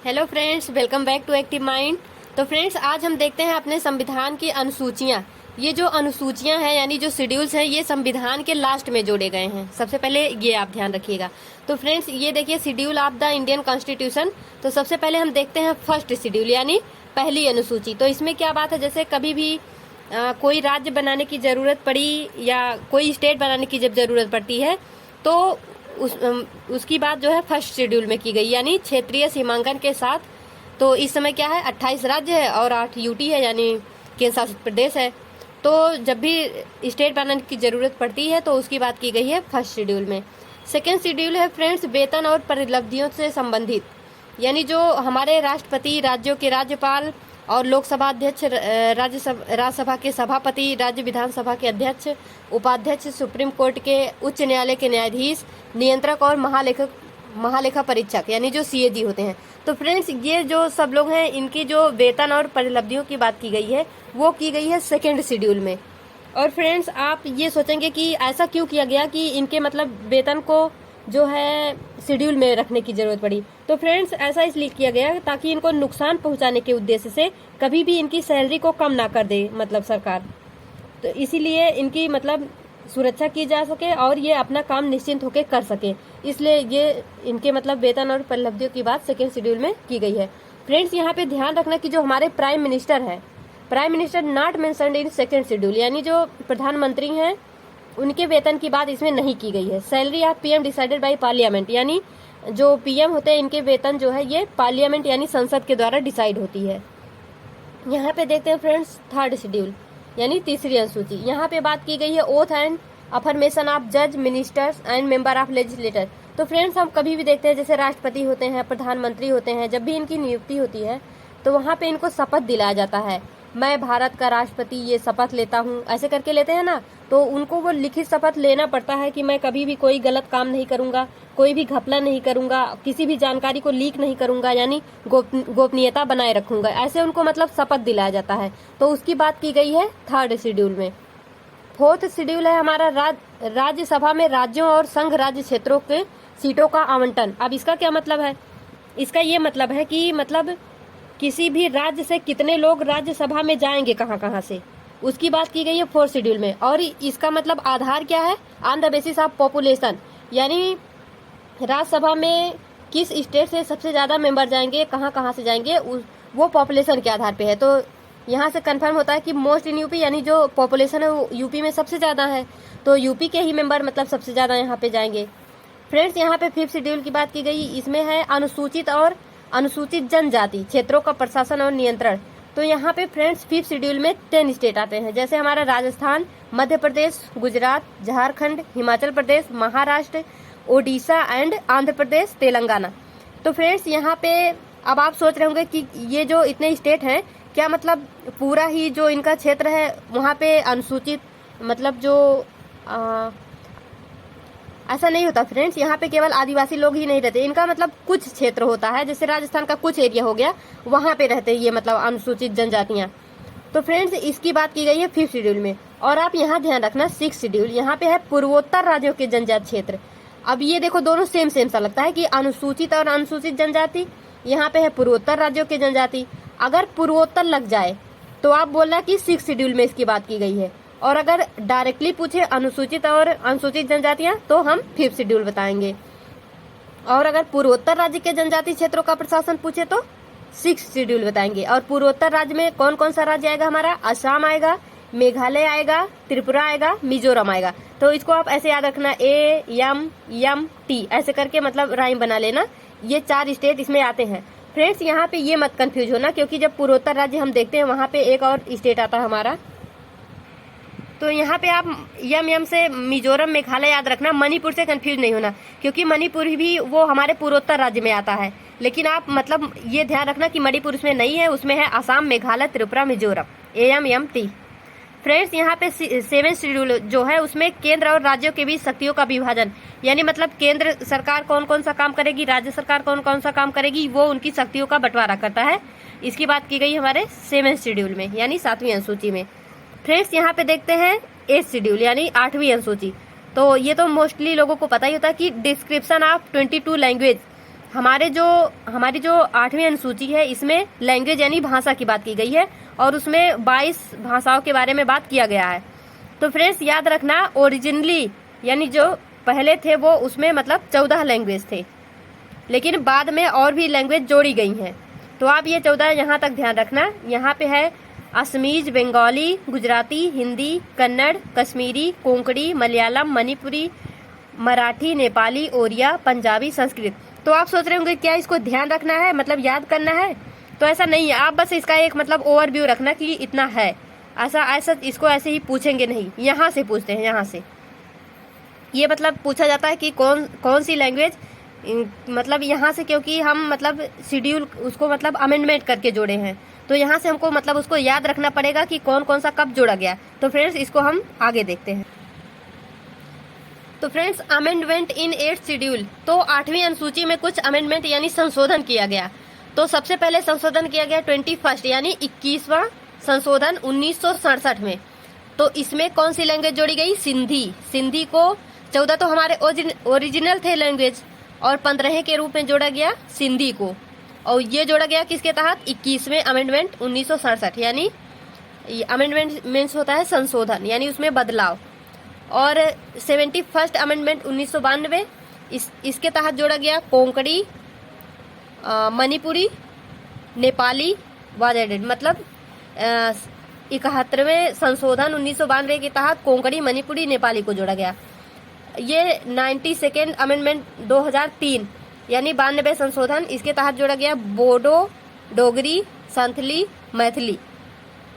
Hello friends, welcome back to active mind. तो friends, आज हम देखते हैं अपने संविधान की अनुसूचियां। ये जो अनुसूचियां हैं यानी जो शेड्यूल्स हैं, ये संविधान के लास्ट में जोड़े गए हैं। सबसे पहले ये आप ध्यान रखिएगा। तो फ्रेंड्स, ये देखिए schedule of the Indian constitution. तो सबसे पहले हम देखते हैं फर्स्ट शेड्यूल यानी पहली अनुसूची। तो इसमें क्या बात है, जैसे कभी भी कोई राज्य बनाने की जरूरत पड़ी या कोई स्टेट बनाने की जब जरूरत पड़ती है तो उसकी बात जो है फर्स्ट शेड्यूल में की गई, यानी क्षेत्रीय सीमांकन के साथ। तो इस समय क्या है, 28 राज्य है और 8 यूटी है यानी केंद्र शासित प्रदेश है। तो जब भी स्टेट बनाने की जरूरत पड़ती है तो उसकी बात की गई है फर्स्ट शेड्यूल में। सेकेंड शेड्यूल है फ्रेंड्स वेतन और परिलब्धियों से संबंधित, यानी जो हमारे राष्ट्रपति, राज्यों के राज्यपाल और लोकसभा अध्यक्ष, राज्यसभा के सभापति, राज्य विधानसभा के अध्यक्ष, उपाध्यक्ष, सुप्रीम कोर्ट के उच्च न्यायालय के न्यायाधीश, नियंत्रक और महालेखा परीक्षक यानी जो सीएजी होते हैं। तो फ्रेंड्स, ये जो सब लोग हैं, इनकी जो वेतन और परिलब्धियों की बात की गई है वो की गई है सेकेंड शेड्यूल में। और फ्रेंड्स, आप ये सोचेंगे कि ऐसा क्यों किया गया कि इनके मतलब वेतन को जो है शेड्यूल में रखने की जरूरत पड़ी। तो फ्रेंड्स, ऐसा इसलिए किया गया ताकि इनको नुकसान पहुंचाने के उद्देश्य से कभी भी इनकी सैलरी को कम ना कर दे मतलब सरकार। तो इसीलिए इनकी मतलब सुरक्षा की जा सके और ये अपना काम निश्चिंत होकर कर सके, इसलिए ये इनके मतलब वेतन और परिलब्धियों की बात सेकेंड शेड्यूल में की गई है। फ्रेंड्स, यहाँ पे ध्यान रखना कि जो हमारे प्राइम मिनिस्टर है, prime minister not mentioned in second schedule, यानी जो प्रधानमंत्री हैं उनके वेतन की बात इसमें नहीं की गई है। Salary of PM decided by parliament, यानी जो पीएम होते हैं इनके वेतन जो है ये पार्लियामेंट यानी संसद के द्वारा डिसाइड होती है। यहाँ पे देखते हैं फ्रेंड्स थर्ड शेड्यूल यानी तीसरी अनुसूची। यहाँ पे बात की गई है ओथ एंड अफर्मेशन ऑफ जज, ministers and member of legislator. तो फ्रेंड्स, हम कभी भी देखते हैं जैसे राष्ट्रपति होते हैं, प्रधानमंत्री होते हैं, जब भी इनकी नियुक्ति होती है तो वहाँ पे इनको शपथ दिलाया जाता है। मैं भारत का राष्ट्रपति ये शपथ लेता हूँ, ऐसे करके लेते हैं ना। तो उनको वो लिखित शपथ लेना पड़ता है कि मैं कभी भी कोई गलत काम नहीं करूंगा, कोई भी घपला नहीं करूंगा, किसी भी जानकारी को लीक नहीं करूंगा, यानी गोपनीयता बनाए रखूंगा, ऐसे उनको मतलब शपथ दिलाया जाता है। तो उसकी बात की गई है थर्ड शेड्यूल में। फोर्थ शेड्यूल है हमारा राज्यसभा में राज्यों और संघ राज्य क्षेत्रों के सीटों का आवंटन। अब इसका क्या मतलब है, इसका ये मतलब है कि मतलब किसी भी राज्य से कितने लोग राज्यसभा में जाएंगे, कहाँ कहाँ से, उसकी बात की गई है फोर्थ शेड्यूल में। और इसका मतलब आधार क्या है, on the basis of population, यानी राज्यसभा में किस स्टेट से सबसे ज्यादा मेंबर जाएंगे, कहाँ कहाँ से जाएंगे, वो पॉपुलेशन के आधार पे है। तो यहाँ से कंफर्म होता है कि मोस्ट इन यूपी, यानी जो पॉपुलेशन है वो यूपी में सबसे ज्यादा है, तो यूपी के ही मेंबर मतलब सबसे ज्यादा यहाँ पे जाएंगे। फ्रेंड्स, यहाँ पे फिफ्थ शेड्यूल की बात की गई, इसमें है अनुसूचित और अनुसूचित जनजाति क्षेत्रों का प्रशासन और नियंत्रण। तो यहाँ पे फ्रेंड्स फिफ्थ शेड्यूल में 10 स्टेट आते हैं, जैसे हमारा राजस्थान, मध्य प्रदेश, गुजरात, झारखंड, हिमाचल प्रदेश, महाराष्ट्र, ओडिशा एंड आंध्र प्रदेश, तेलंगाना। तो फ्रेंड्स, यहाँ पे अब आप सोच रहे होंगे कि ये जो इतने स्टेट हैं, क्या मतलब पूरा ही जो इनका क्षेत्र है वहाँ पे अनुसूचित मतलब जो ऐसा नहीं होता फ्रेंड्स। यहाँ पे केवल आदिवासी लोग ही नहीं रहते, इनका मतलब कुछ क्षेत्र होता है, जैसे राजस्थान का कुछ एरिया हो गया, वहाँ पे रहते हैं ये मतलब अनुसूचित जनजातियाँ। तो फ्रेंड्स, इसकी बात की गई है फिफ्थ शेड्यूल में। और आप यहाँ ध्यान रखना सिक्स शेड्यूल, यहाँ पे है पूर्वोत्तर राज्यों के जनजाति क्षेत्र। अब ये देखो दोनों सेम सेम सा लगता है कि अनुसूचित और अनुसूचित जनजाति, यहाँ पे है पूर्वोत्तर राज्यों के जनजाति। अगर पूर्वोत्तर लग जाए तो आप बोलना कि सिक्स शेड्यूल में इसकी बात की गई है, और अगर डायरेक्टली पूछे अनुसूचित और अनुसूचित जनजातियां तो हम फिफ्थ शेड्यूल बताएंगे। और अगर पूर्वोत्तर राज्य के जनजाति क्षेत्रों का प्रशासन पूछे तो सिक्स शेड्यूल बताएंगे। और पूर्वोत्तर राज्य में कौन कौन सा राज्य आएगा हमारा, असम आएगा, मेघालय आएगा, त्रिपुरा आएगा, मिजोरम आएगा। तो इसको आप ऐसे याद रखना, AMT ऐसे करके मतलब राइम बना लेना। ये 4 स्टेट इसमें आते हैं। फ्रेंड्स, यहाँ पे ये मत कंफ्यूज होना, क्योंकि जब पूर्वोत्तर राज्य हम देखते हैं वहाँ पे एक और स्टेट आता है हमारा। तो यहाँ पे आप यम से मिजोरम, मेघालय याद रखना। मणिपुर से कंफ्यूज नहीं होना, क्योंकि मणिपुर भी वो हमारे पूर्वोत्तर राज्य में आता है। लेकिन आप मतलब ये ध्यान रखना कि मणिपुर उसमें नहीं है, उसमें है असम, मेघालय, त्रिपुरा, मिजोरम, AMT। फ्रेंड्स, यहाँ पे 7 शेड्यूल जो है उसमें केंद्र और राज्यों के बीच शक्तियों का विभाजन, यानी मतलब केंद्र सरकार कौन कौन सा काम करेगी, राज्य सरकार कौन कौन सा काम करेगी, वो उनकी शक्तियों का बंटवारा करता है। इसकी बात की गई हमारे 7 शेड्यूल में यानी 7वीं अनुसूची में। फ्रेंड्स, यहाँ पे देखते हैं 8 शेड्यूल यानी 8वीं अनुसूची। तो ये तो मोस्टली लोगों को पता ही होता है कि डिस्क्रिप्शन ऑफ 22 लैंग्वेज हमारी जो 8वीं अनुसूची है इसमें लैंग्वेज यानी भाषा की बात की गई है और उसमें 22 भाषाओं के बारे में बात किया गया है। तो फ्रेंड्स याद रखना, ओरिजिनली यानी जो पहले थे वो उसमें मतलब 14 लैंग्वेज थे, लेकिन बाद में और भी लैंग्वेज जोड़ी गई हैं। तो आप ये 14 यहाँ तक ध्यान रखना। यहाँ पे है असमीज, बंगाली, गुजराती, हिंदी, कन्नड़, कश्मीरी, कोंकणी, मलयालम, मणिपुरी, मराठी, नेपाली, ओरिया, पंजाबी, संस्कृत। तो आप सोच रहे होंगे क्या इसको ध्यान रखना है, मतलब याद करना है? तो ऐसा नहीं है, आप बस इसका एक मतलब ओवरव्यू रखना कि इतना है। ऐसा इसको ऐसे ही पूछेंगे नहीं, यहाँ से पूछते हैं। यहाँ से ये मतलब पूछा जाता है कि कौन सी लैंग्वेज, मतलब यहाँ से, क्योंकि हम मतलब शेड्यूल उसको मतलब अमेंडमेंट करके जोड़े हैं, तो यहाँ से हमको मतलब उसको याद रखना पड़ेगा कि कौन कौन सा कब जोड़ा गया। तो फ्रेंड्स इसको हम आगे देखते हैं। तो friends amendment in 8th schedule, तो 8वीं अनुसूची में कुछ अमेंडमेंट यानी संशोधन किया गया। तो सबसे पहले संशोधन किया गया 21 यानी 21वां संशोधन 1967 में। तो इसमें कौन सी लैंग्वेज जोड़ी गई? सिंधी। सिंधी को 14 तो हमारे ओरिजिनल थे लैंग्वेज और 15 के रूप में जोड़ा गया सिंधी को। और ये जोड़ा गया किसके तहत? 21वें अमेंडमेंट 1967, यानी अमेंडमेंट मीन्स होता है संशोधन, यानी उसमें बदलाव। और 71st अमेंडमेंट 1992 इसके तहत जोड़ा गया कोंकणी, मणिपुरी, नेपाली वाज एडेड। मतलब 71वें संशोधन 1992 के तहत कोंकणी, मणिपुरी, नेपाली को जोड़ा गया। ये 92nd अमेंडमेंट 2003 यानी 92 संशोधन, इसके तहत जोड़ा गया बोडो, डोगरी, संथली, मैथिली।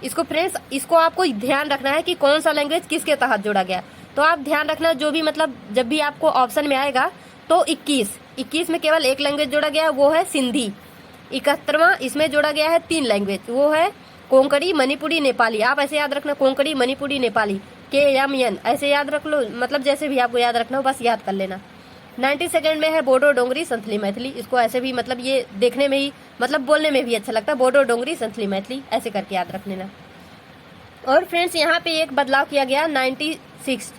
इसको फ्रेंड्स इसको आपको ध्यान रखना है कि कौन सा लैंग्वेज किसके तहत जोड़ा गया। तो आप ध्यान रखना, जो भी मतलब जब भी आपको ऑप्शन में आएगा तो 21 में केवल एक लैंग्वेज जोड़ा गया, वो है सिंधी। 71वां इसमें जोड़ा गया है 3 लैंग्वेज, वो है कोंकणी, मणिपुरी, नेपाली। आप ऐसे याद रखना, कोंकणी, मणिपुरी, नेपाली, KMN ऐसे याद रख लो, मतलब जैसे भी आपको याद रखना हो बस याद कर लेना। 92nd में है बोडो, डोंगरी, संथली, मैथिली। इसको ऐसे भी मतलब ये देखने में ही मतलब बोलने में भी अच्छा लगता है, बोडो, डोंगरी, संथली, मैथिली ऐसे करके याद रख लेना। और फ्रेंड्स यहाँ पे एक बदलाव किया गया 96,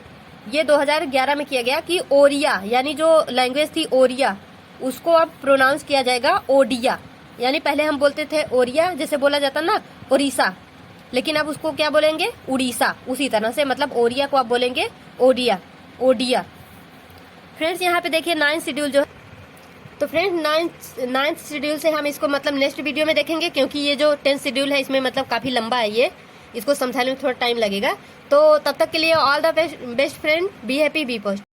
ये 2011 में किया गया कि ओरिया यानी जो लैंग्वेज थी ओरिया, उसको अब प्रोनाउंस किया जाएगा ओडिया। यानी पहले हम बोलते थे ओरिया, जैसे बोला जाता ना ओडिशा, लेकिन अब उसको क्या बोलेंगे? उड़ीसा। उसी तरह से मतलब ओरिया को आप बोलेंगे ओडिया, ओडिया। फ्रेंड्स यहाँ पे देखिए 9th शेड्यूल जो है, तो फ्रेंड्स 9th शेड्यूल से हम इसको मतलब नेक्स्ट वीडियो में देखेंगे, क्योंकि ये जो 10th शेड्यूल है इसमें मतलब काफी लंबा है, ये इसको समझाने में थोड़ा टाइम लगेगा। तो तब तक के लिए all the best friend, be happy, be positive.